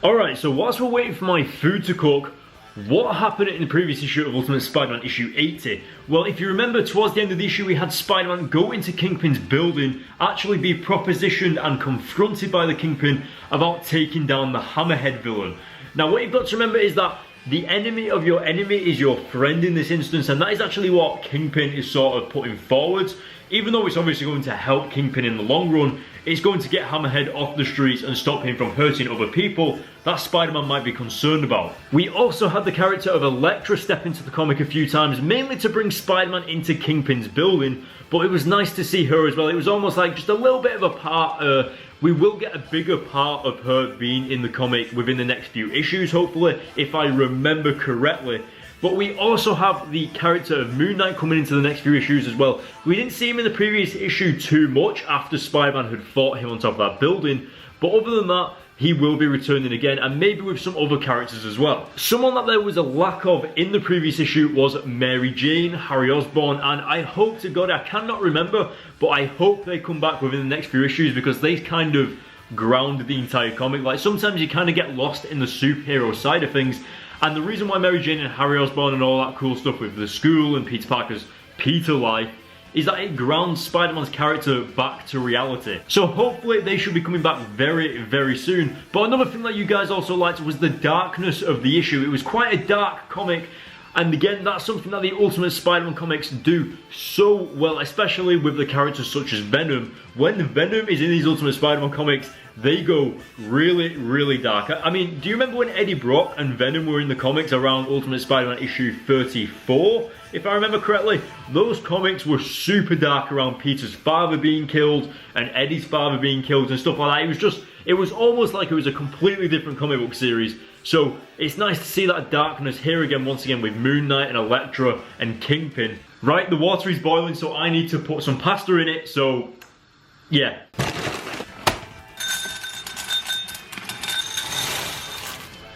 Alright, so whilst we're waiting for my food to cook, what happened in the previous issue of Ultimate Spider-Man issue 80? Well, if you remember, towards the end of the issue we had Spider-Man go into Kingpin's building, actually be propositioned and confronted by the Kingpin about taking down the Hammerhead villain. Now what you've got to remember is that the enemy of your enemy is your friend in this instance, and that is actually what Kingpin is sort of putting forward. Even though it's obviously going to help Kingpin in the long run, it's going to get Hammerhead off the streets and stop him from hurting other people that Spider-Man might be concerned about. We also had the character of Elektra step into the comic a few times, mainly to bring Spider-Man into Kingpin's building, but it was nice to see her as well. It was almost like just a little bit of a part. We will get a bigger part of her being in the comic within the next few issues, hopefully, if I remember correctly. But we also have the character of Moon Knight coming into the next few issues as well. We didn't see him in the previous issue too much after Spider-Man had fought him on top of that building, but other than that, he will be returning again, and maybe with some other characters as well. Someone that there was a lack of in the previous issue was Mary Jane, Harry Osborn, and I hope to God, I cannot remember, but I hope they come back within the next few issues because they kind of ground the entire comic. Like, sometimes you kind of get lost in the superhero side of things, and the reason why Mary Jane and Harry Osborn and all that cool stuff with the school and Peter Parker's Peter life is that it grounds Spider-Man's character back to reality. So hopefully they should be coming back very, very soon. But another thing that you guys also liked was the darkness of the issue. It was quite a dark comic, and again, that's something that the Ultimate Spider-Man comics do so well, especially with the characters such as Venom. When Venom is in these Ultimate Spider-Man comics, they go really, really dark. I mean, do you remember when Eddie Brock and Venom were in the comics around Ultimate Spider-Man issue 34? If I remember correctly, those comics were super dark around Peter's father being killed and Eddie's father being killed and stuff like that. It was almost like it was a completely different comic book series. So it's nice to see that darkness here again, once again, with Moon Knight and Elektra and Kingpin. Right, the water is boiling, so I need to put some pasta in it, so yeah.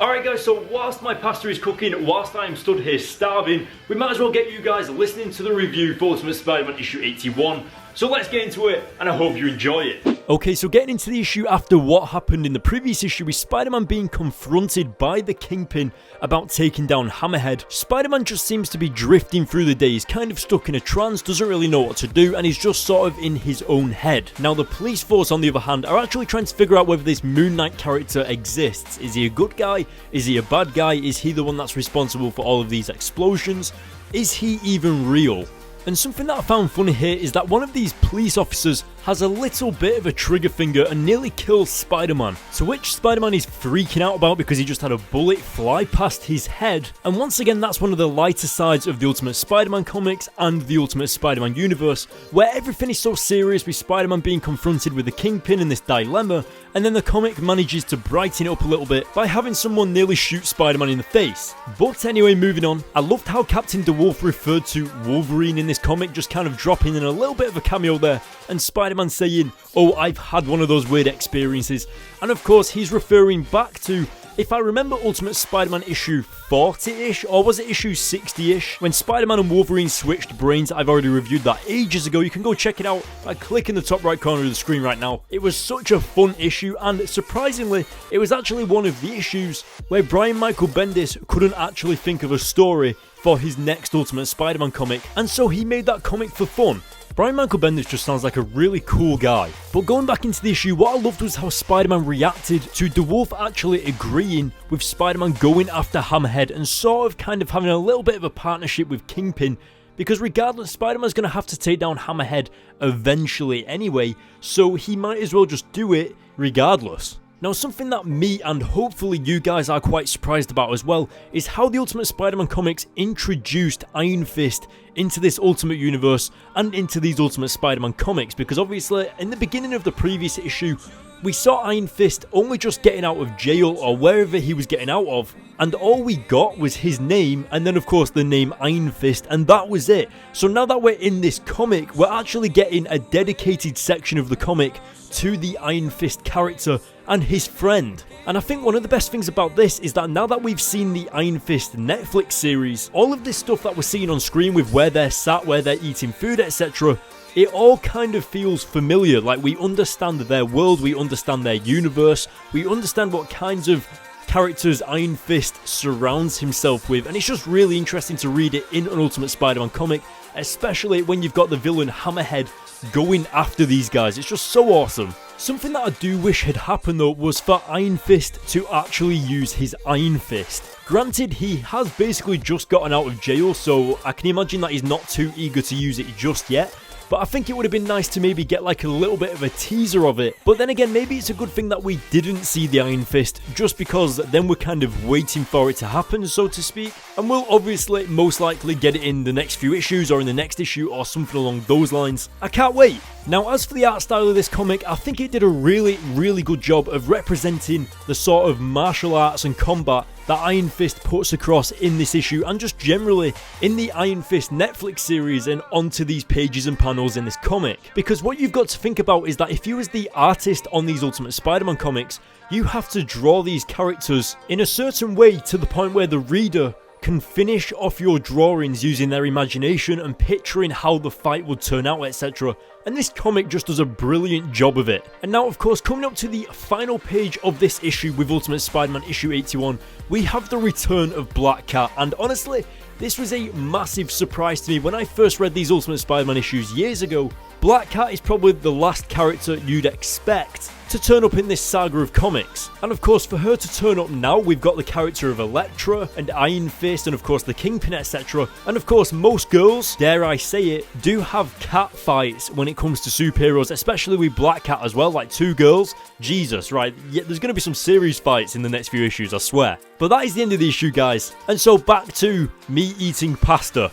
Alright guys, so whilst my pasta is cooking, whilst I'm stood here starving, we might as well get you guys listening to the review for Ultimate Spider-Man issue 81. So let's get into it, and I hope you enjoy it. Okay, so getting into the issue after what happened in the previous issue with Spider-Man being confronted by the Kingpin about taking down Hammerhead. Spider-Man just seems to be drifting through the day. He's kind of stuck in a trance, doesn't really know what to do, and he's just sort of in his own head. Now the police force, on the other hand, are actually trying to figure out whether this Moon Knight character exists. Is he a good guy? Is he a bad guy? Is he the one that's responsible for all of these explosions? Is he even real? And something that I found funny here is that one of these police officers has a little bit of a trigger finger and nearly kills Spider-Man, to which Spider-Man is freaking out about because he just had a bullet fly past his head. And once again, that's one of the lighter sides of the Ultimate Spider-Man comics and the Ultimate Spider-Man universe, where everything is so serious with Spider-Man being confronted with the Kingpin in this dilemma, and then the comic manages to brighten it up a little bit by having someone nearly shoot Spider-Man in the face. But anyway, moving on, I loved how Captain DeWolf referred to Wolverine in this comic, just kind of dropping in a little bit of a cameo there, and Spider-Man saying, "Oh, I've had one of those weird experiences." And of course, he's referring back to, if I remember, Ultimate Spider-Man issue 40-ish, or was it issue 60-ish? When Spider-Man and Wolverine switched brains. I've already reviewed that ages ago. You can go check it out by clicking the top right corner of the screen right now. It was such a fun issue, and surprisingly, it was actually one of the issues where Brian Michael Bendis couldn't actually think of a story for his next Ultimate Spider-Man comic, and so he made that comic for fun. Brian Michael Bendis just sounds like a really cool guy. But going back into the issue, what I loved was how Spider-Man reacted to DeWolf actually agreeing with Spider-Man going after Hammerhead and sort of kind of having a little bit of a partnership with Kingpin, because regardless, Spider-Man's going to have to take down Hammerhead eventually anyway, so he might as well just do it regardless. Now, something that me and hopefully you guys are quite surprised about as well is how the Ultimate Spider-Man comics introduced Iron Fist into this Ultimate Universe and into these Ultimate Spider-Man comics, because obviously in the beginning of the previous issue we saw Iron Fist only just getting out of jail or wherever he was getting out of, and all we got was his name and then of course the name Iron Fist, and that was it. So now that we're in this comic, we're actually getting a dedicated section of the comic to the Iron Fist character and his friend. And I think one of the best things about this is that now that we've seen the Iron Fist Netflix series, all of this stuff that we're seeing on screen with where they're sat, where they're eating food, etc., it all kind of feels familiar. Like, we understand their world, we understand their universe, we understand what kinds of characters Iron Fist surrounds himself with, and it's just really interesting to read it in an Ultimate Spider-Man comic, especially when you've got the villain Hammerhead going after these guys. It's just so awesome. Something that I do wish had happened though was for Iron Fist to actually use his Iron Fist. Granted, he has basically just gotten out of jail, so I can imagine that he's not too eager to use it just yet. But I think it would have been nice to maybe get like a little bit of a teaser of it. But then again, maybe it's a good thing that we didn't see the Iron Fist, just because then we're kind of waiting for it to happen, so to speak. And we'll obviously most likely get it in the next few issues or in the next issue or something along those lines. I can't wait. Now, as for the art style of this comic, I think it did a really good job of representing the sort of martial arts and combat that Iron Fist puts across in this issue, and just generally in the Iron Fist Netflix series and onto these pages and panels in this comic. Because what you've got to think about is that if you as the artist on these Ultimate Spider-Man comics, you have to draw these characters in a certain way to the point where the reader can finish off your drawings using their imagination and picturing how the fight would turn out, etc. And this comic just does a brilliant job of it. And now, of course, coming up to the final page of this issue with Ultimate Spider-Man issue 81, we have the return of Black Cat. And honestly, this was a massive surprise to me. When I first read these Ultimate Spider-Man issues years ago, Black Cat is probably the last character you'd expect to turn up in this saga of comics. And of course, for her to turn up now, we've got the character of Elektra and Iron Fist and of course the Kingpin, etc. And of course, most girls, dare I say it, do have cat fights when it comes to superheroes, especially with Black Cat as well, like 2 girls. Jesus, right? Yeah, there's going to be some serious fights in the next few issues, I swear. But that is the end of the issue, guys. And so back to me eating pasta.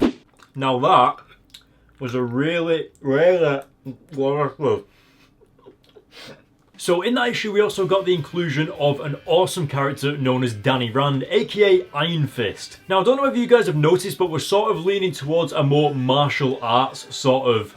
Now that was a really So in that issue, we also got the inclusion of an awesome character known as Danny Rand, aka Iron Fist. Now, I don't know if you guys have noticed, but we're sort of leaning towards a more martial arts sort of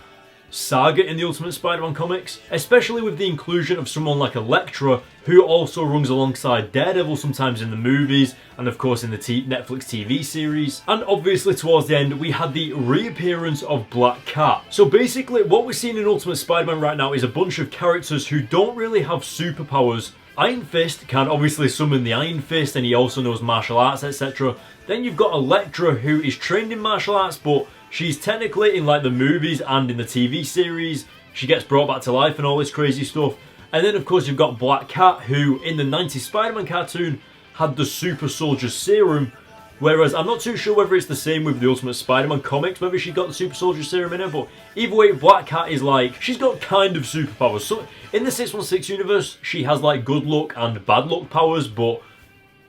saga in the Ultimate Spider-Man comics, especially with the inclusion of someone like Elektra, who also runs alongside Daredevil sometimes in the movies, and of course in the Netflix TV series. And obviously towards the end, we had the reappearance of Black Cat. So basically, what we're seeing in Ultimate Spider-Man right now is a bunch of characters who don't really have superpowers. Iron Fist can obviously summon the Iron Fist, and he also knows martial arts, etc. Then you've got Elektra, who is trained in martial arts, but she's technically in like the movies and in the TV series. She gets brought back to life and all this crazy stuff. And then of course you've got Black Cat, who in the 90s Spider-Man cartoon had the super soldier serum. Whereas I'm not too sure whether it's the same with the Ultimate Spider-Man comics, whether she got the super soldier serum in her, but either way, Black Cat is like, she's got kind of superpowers. So in the 616 universe, she has like good luck and bad luck powers, but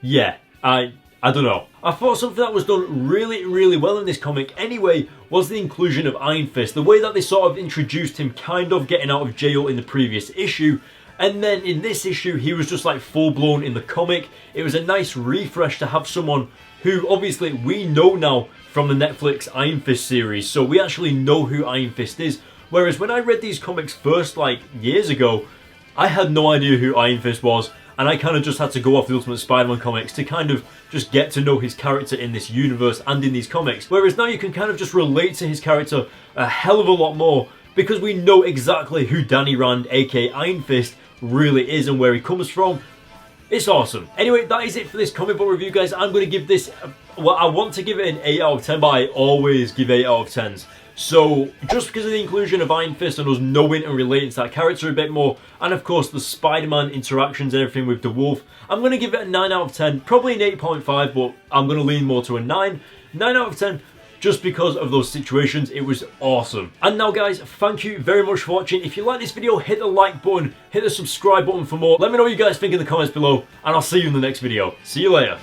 yeah, I don't know. I thought something that was done really well in this comic anyway was the inclusion of Iron Fist. The way that they sort of introduced him kind of getting out of jail in the previous issue, and then in this issue he was just like full blown in the comic. It was a nice refresh to have someone who obviously we know now from the Netflix Iron Fist series, so we actually know who Iron Fist is. Whereas when I read these comics first like years ago, I had no idea who Iron Fist was. And I kind of just had to go off the Ultimate Spider-Man comics to kind of just get to know his character in this universe and in these comics. Whereas now you can kind of just relate to his character a hell of a lot more, because we know exactly who Danny Rand, aka Iron Fist, really is and where he comes from. It's awesome. Anyway, that is it for this comic book review, guys. I'm going to give this, well, I want to give it an 8 out of 10, but I always give 8 out of 10s. So, just because of the inclusion of Iron Fist and us knowing and relating to that character a bit more, and of course the Spider-Man interactions and everything with the Wolf, I'm going to give it a 9 out of 10, probably an 8.5, but I'm going to lean more to a 9. 9 out of 10, just because of those situations. It was awesome. And now guys, thank you very much for watching. If you like this video, hit the like button, hit the subscribe button for more. Let me know what you guys think in the comments below, and I'll see you in the next video. See you later.